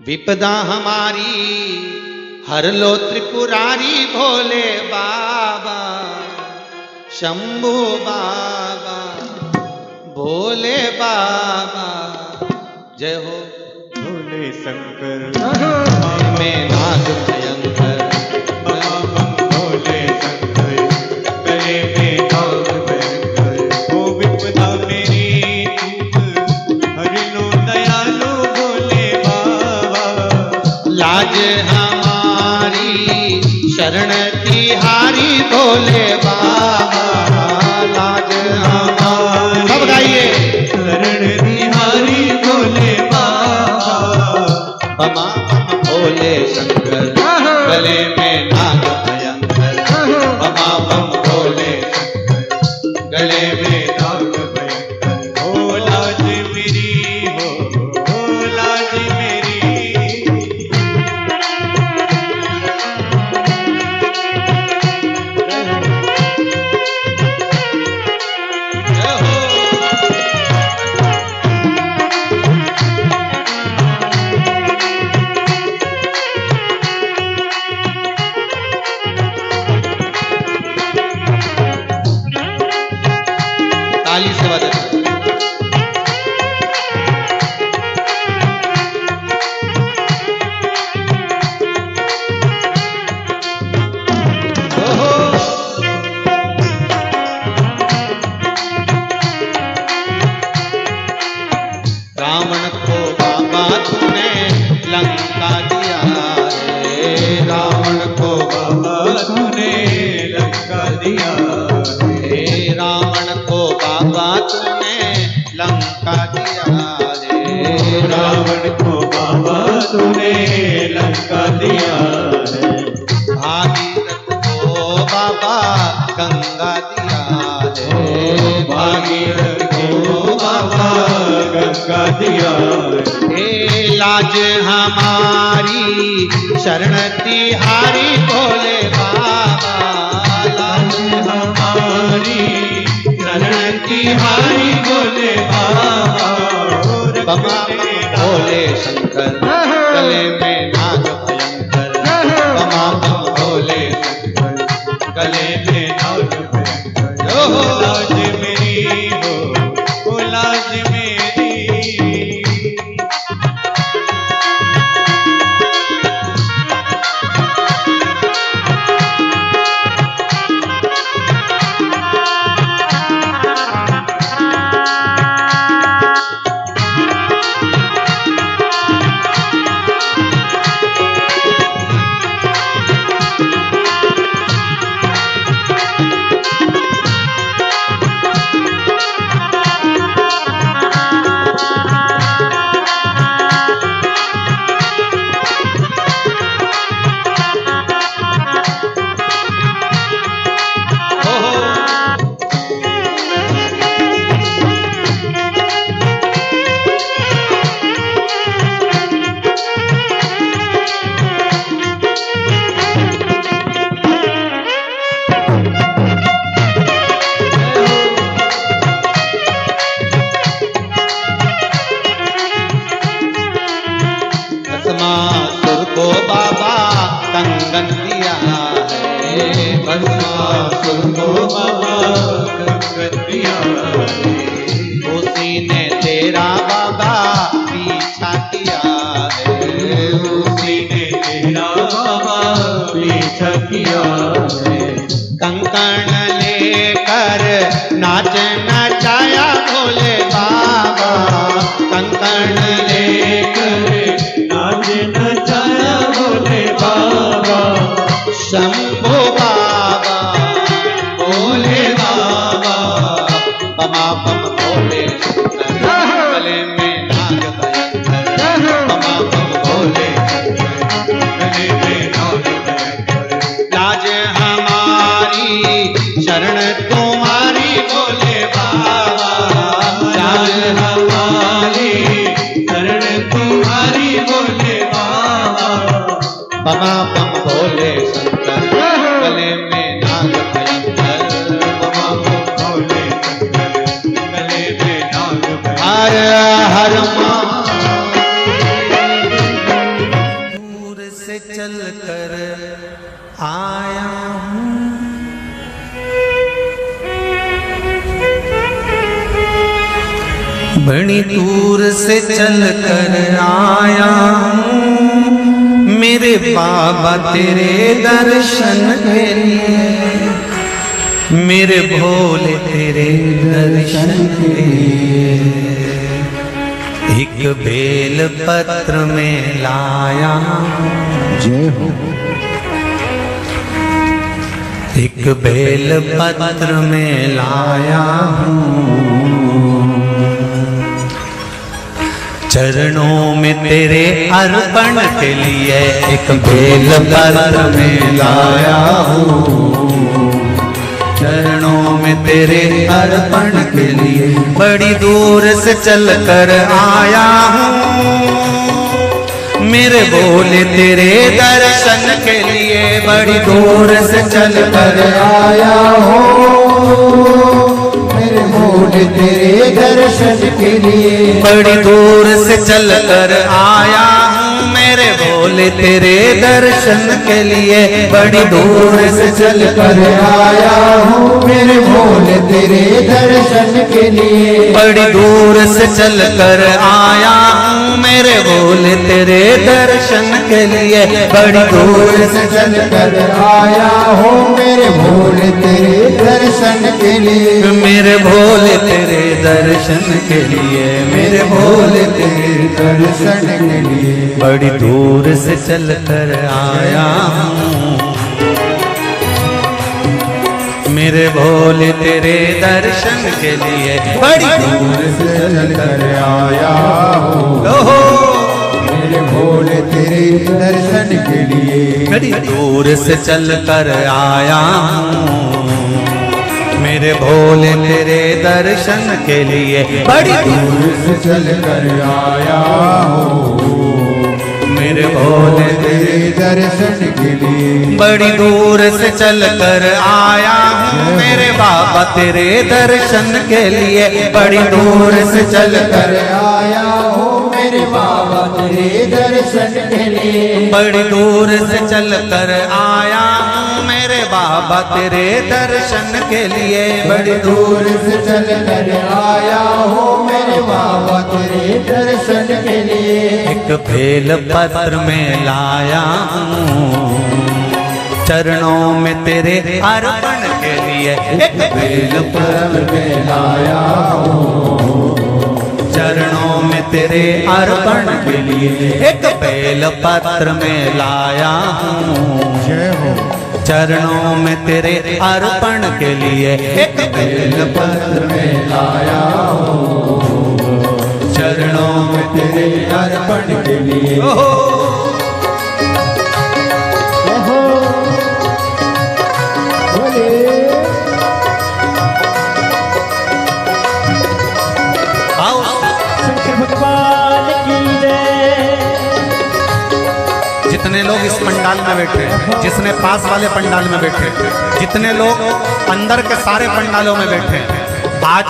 विपदा हमारी हर लो त्रिपुरारी भोले बाबा, शंभू बाबा, भोले बाबा। जय हो भोले शंकर में नाग भयंकर, भोले शंकर गले में नाग भयंकर। ओ विपदा मेरी तुम हर लो दयालु भोले बाबा। लाज हमारी शरण तिहारी भोले बाबा, लाज हमारी। सब गाइए शरण तिहारी भोले बाबा। बमा भोले शंकर गले में नाग भयंकर, बमा बम भोले शंकर गले में नाग भयंकर। हो लाज मेरी हो लाज मेरी। जय हो। ताली से बजाते रावण को बाबा तूने लंका दिया रे, रावण को बाबा तूने लंका दिया रे, रावण को बाबा तूने लंका दिया रे, रावण को बाबा तूने लंका दिया है। भागीरथ को बाबा गंगा दिया रे, भागीरथ को बाबा गंगा दिया है। हे लाज हमारी शरण तिहारी भोले बाबा, लाज हमारी शरण तिहारी भोले बाबा। बमा भोले शंकर गले में नाग भयंकर, बमा बम भोले शंकर गले में नाग भयंकर। हो लाज मेरी हो लाज मेरी। भस्मासुर को बाबा कंगन दिया है, भस्मासुर को बाबा कंगन दिया है। उसी ने तेरा बाबा पीछा किया है, उसी ने तेरा बाबा पीछा किया है। कंकण लेकर नाच नचाया भोले बाबा, कंकण लेकर नाच नचाया भोले बाबा। शंभू बाबा, भोले बाबा, बमा बम भोले शंकर गले में नाग भयंकर, बमा बम भोले शंकर गले में नाग भयंकर। लाज हमारी शरण तुम्हारी भोले बाबा, लाज हमारी शरण तुम्हारी भोले बाबा। बमा बम भोले शंकर गले में नाग भयंकर, बमा बम भोले शंकर गले में नाग भयंकर। हर हर चल कर आया हूँ। बड़ी दूर से चल कर आया हूँ मेरे बाबा तेरे दर्शन के लिए, मेरे भोले तेरे दर्शन के लिए। एक बेल पत्र में लाया जय हो। एक बेल पत्र में लाया हूँ, चरणों में तेरे अर्पण के लिए। एक बेल पत्र में लाया हूँ, चरणों में तेरे अर्पण के लिए। बड़ी दूर से चल कर आया हूँ मेरे भोले तेरे दर्शन के लिए। बड़ी दूर से चल कर आया हूँ मेरे भोले तेरे दर्शन के लिए। बड़ी दूर से चल कर आया हूँ मेरे भोले तेरे दर्शन के लिए। बड़ी दूर से चल कर आया हूँ मेरे भोले तेरे दर्शन के लिए। बड़ी दूर से चल कर आया हूँ मेरे भोले तेरे दर्शन के लिए। बड़ी दूर से चल कर आया हूँ मेरे भोले तेरे दर्शन के लिए। मेरे भोले तेरे दर्शन के लिए, मेरे भोले तेरे दर्शन के लिए। बड़ी दूर से चल कर आया हूँ मेरे भोले तेरे दर्शन के लिए। बड़ी दूर से चल कर आया हूँ मेरे भोले तेरे दर्शन के लिए। बड़ी दूर से चल कर आया हूँ मेरे भोले तेरे दर्शन के लिए। बड़ी दूर से चल कर आया हूँ मेरे भोले तेरे दर्शन के लिए। बड़ी दूर से चल कर आया हूँ मेरे बाबा तेरे दर्शन के लिए। बड़ी दूर से चल कर आया हूँ मेरे बाबा तेरे दर्शन के लिए। बड़ी दूर से चल कर आया हूँ मेरे बाबा तेरे दर्शन के लिए। बड़ी दूर से चल कर आया हूँ मेरे बाबा तेरे दर्शन के लिए। एक बेल पत्र में लाया हूँ चरणों में तेरे अर्पण के लिए। एक बेल पत्र में लाया हूँ चरणों में तेरे अर्पण के लिए। एक बेल पत्र में लाया हूँ जय हो। चरणों में तेरे अर्पण के लिए। एक बेल पत्र में लाया हूँ चरणों में तेरे अर्पण के लिए। जितने लोग इस पंडाल में बैठे, जिसने पास वाले पंडाल में बैठे, जितने लोग अंदर के सारे पंडालों में बैठे, आज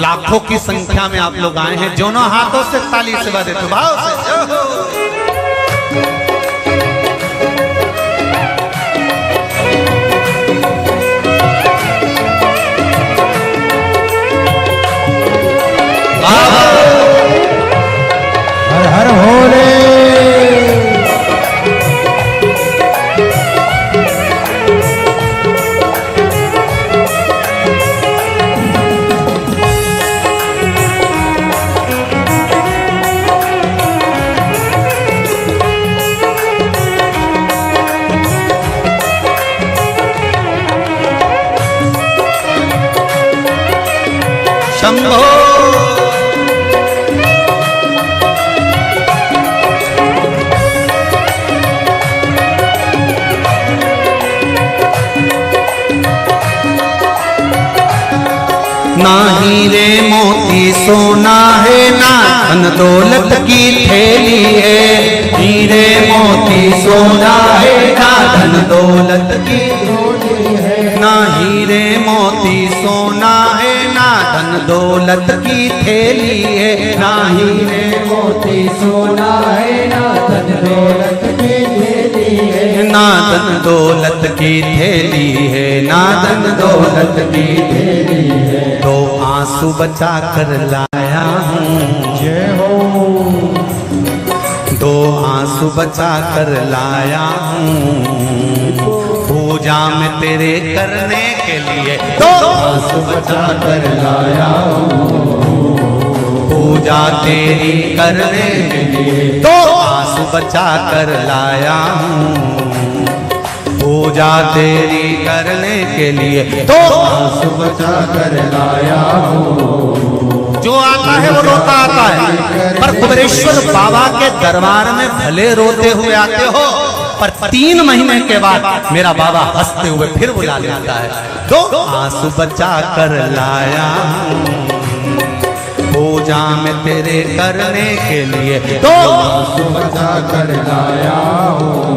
लाखों की संख्या में आप लोग आए हैं। दोनों हाथों से ताली से बजाते तो भाव से जय हो। हर हर भोले। शंभो ना हीरे मोती सोना है ना धन दौलत की थैली है। हीरे मोती सोना है ना धन दौलत की थैली है। ना हीरे मोती सोना है ना धन दौलत की थैली है। ना हीरे मोती सोना है ना धन दौलत की थैली धन दौलत की थैली है, ना धन दौलत की थैली है। दो आंसू बचा कर लाया हूँ, जय हो। दो आंसू बचा कर लाया हूँ, पूजा में तेरे करने के लिए। दो आंसू बचा कर लाया हूँ, पूजा तेरी करने के लिए। दो आंसू बचा कर लाया हूँ, पूजा तेरी करने के लिए। दो आंसू बचा कर लाया हूँ। जो आता है वो रोता आता है, पर कुबेरेश्वर बाबा के दरबार में भले रोते हुए आते हो, पर 3 महीने के बाद मेरा बाबा हंसते हुए फिर बुला लेता है। दो आंसू बचा कर लाया हूँ, पूजा में तेरे करने के लिए। दो आंसू बचा कर लाया हूँ,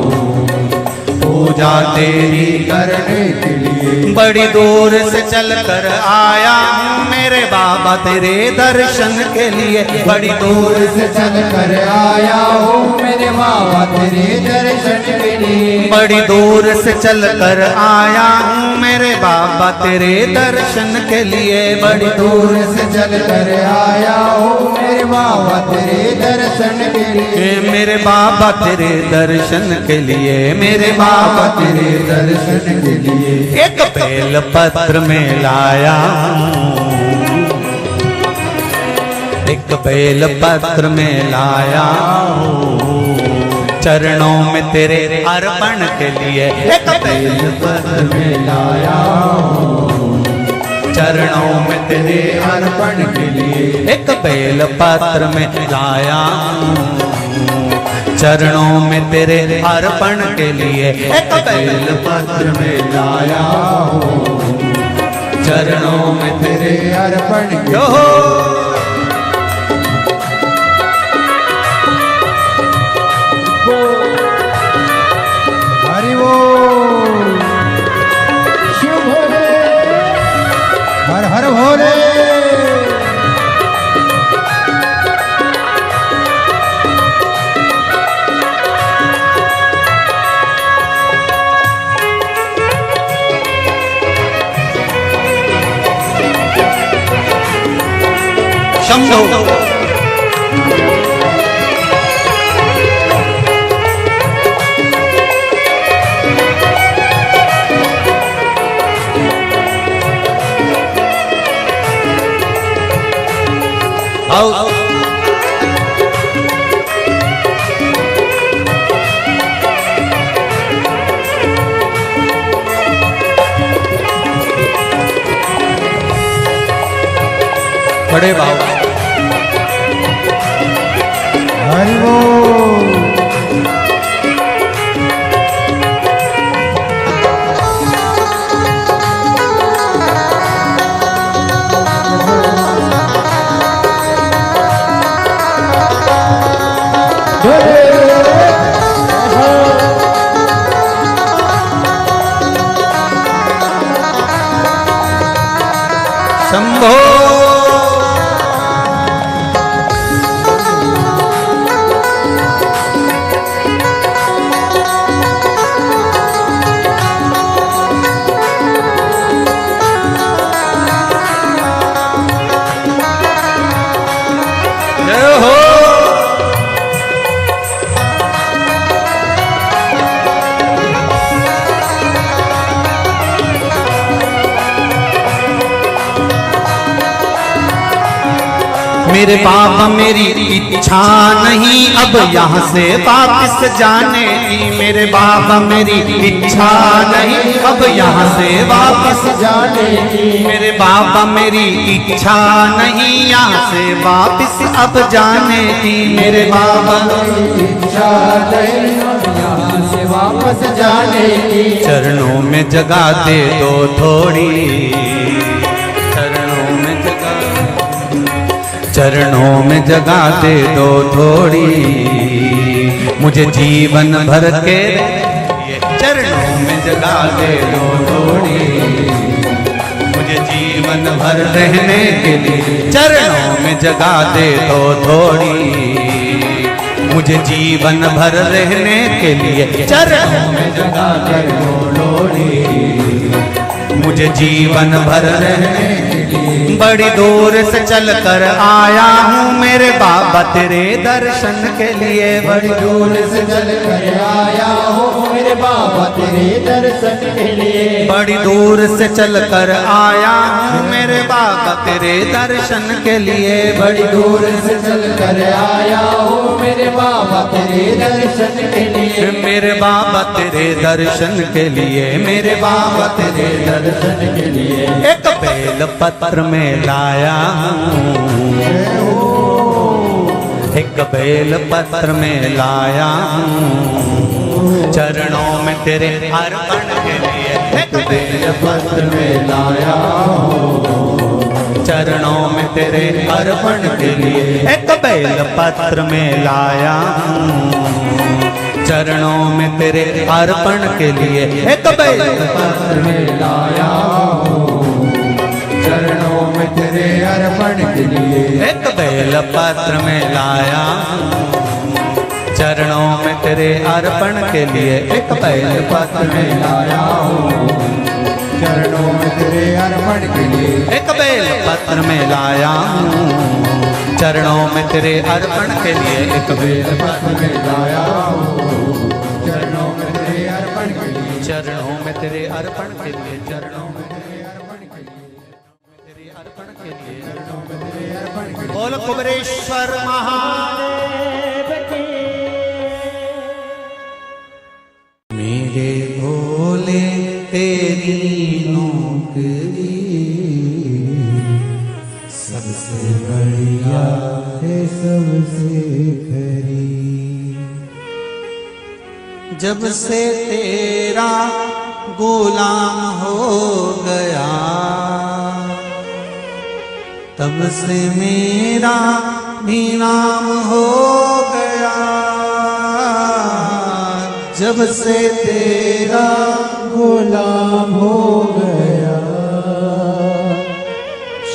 पूजा तेरी करने के लिए। बड़ी दूर से चल कर आया हूँ मेरे बाबा तेरे दर्शन के लिए। बड़ी दूर से चल कर आया हूँ मेरे बाबा तेरे दर्शन के लिए। बड़ी दूर से चल कर आया हूँ मेरे बाबा तेरे दर्शन के लिए। बड़ी दूर से चल कर आया हूँ मेरे बाबा तेरे दर्शन के लिए। मेरे बाबा तेरे दर्शन के लिए, मेरे बाबा तेरे दर्शन के लिए। एक बेल पत्र में लाया हूँ, एक बेल पत्र में लाया हूँ, चरणों में तेरे अर्पण के लिए। एक बेल पत्र में लाया हूँ, चरणों में तेरे अर्पण के लिए। एक बेल पत्र में लाया हूँ, चरणों में तेरे अर्पण के लिए। एक बेल पत्र में लाया हूँ, चरणों में तेरे अर्पण के जो हरि बोल। शिव भोले, हर हर भोले। शंभो आओ बड़े बाबा हरि बोल। शंभो जय हो। मेरे बाबा मेरी इच्छा नहीं अब यहाँ से वापस जाने की। मेरे बाबा मेरी इच्छा नहीं अब यहाँ से वापस जाने की। मेरे बाबा मेरी इच्छा नहीं यहाँ से वापस अब जाने की। मेरे बाबा इच्छा नहीं यहाँ से वापस जाने की। चरणों में जगह दे दो थोड़ी, चरणों में जगह, चरणों में जगह दे दो थोड़ी, मुझे जीवन भर के चरणों में जगह दे दो थोड़ी, मुझे जीवन भर रहने के लिए चरणों में जगह दे दो थोड़ी, मुझे जीवन भर रहने के लिए चरणों में जगा कर बोलो रे, मुझे जीवन भर रहने के लिए बड़ी दूर से चल कर आया हूँ मेरे बाबा तेरे दर्शन के लिए। बड़ी दूर से चल कर आया हूँ मेरे बाबा तेरे दर्शन के लिए। बड़ी दूर से चल कर आया हूँ मेरे बाबा तेरे दर्शन के लिए। बड़ी दूर से चल कर आया हूँ मेरे बाबा तेरे दर्शन के लिए। मेरे बाबा तेरे दर्शन के लिए, मेरे बाबा तेरे दर्शन के लिए एक बेल पत्र में लाया हूँ, एक बेल पत्र में लाया हूँ चरणों में तेरे अर्पण के लिए। एक बेल पत्र में लाया हूँ चरणों में तेरे अर्पण के लिए। एक बेल पत्र में लाया हूँ चरणों में तेरे अर्पण के लिए। एक बेल पत्र में लाया हूँ चरणों में तेरे अर्पण के लिए। एक बेल पत्र में लाया चरणों में तेरे अर्पण के लिए। एक बेल पत्र में लाया हूँ चरणों में तेरे अर्पण के लिए। एक बेल पत्र में लाया हूँ चरणों में तेरे अर्पण के लिए। एक बेल पत्र में लाया हूँ चरणों में तेरे अर्पण के लिए। चरणों में तेरे अर्पण के लिए, चरणों में तेरे अर्पण के लिए, तेरे अर्पण के लिए, चरणों में तेरे अर्पण के लिए। बोल कुबेरेश्वर महादेव की। मेरे भोले तेरी नौकरी सबसे बढ़िया है सबसे खरी। जब से तेरा गुलाम हो गया तब से मेरा भी नाम हो गया। जब से तेरा गुलाम हो गया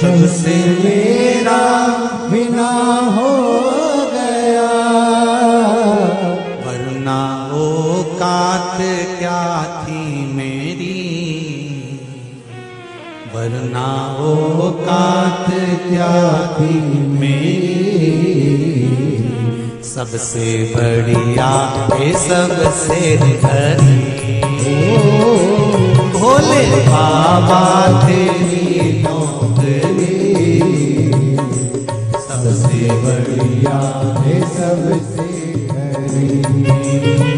तब से मेरा बिना हो गया। वरना औकात क्या थी मेरी, वरना औकात क्या थी मेरी। सबसे बढ़िया है सबसे धनी भोले बाबा तेरी नौकरी। सबसे बढ़िया है सबसे खरी।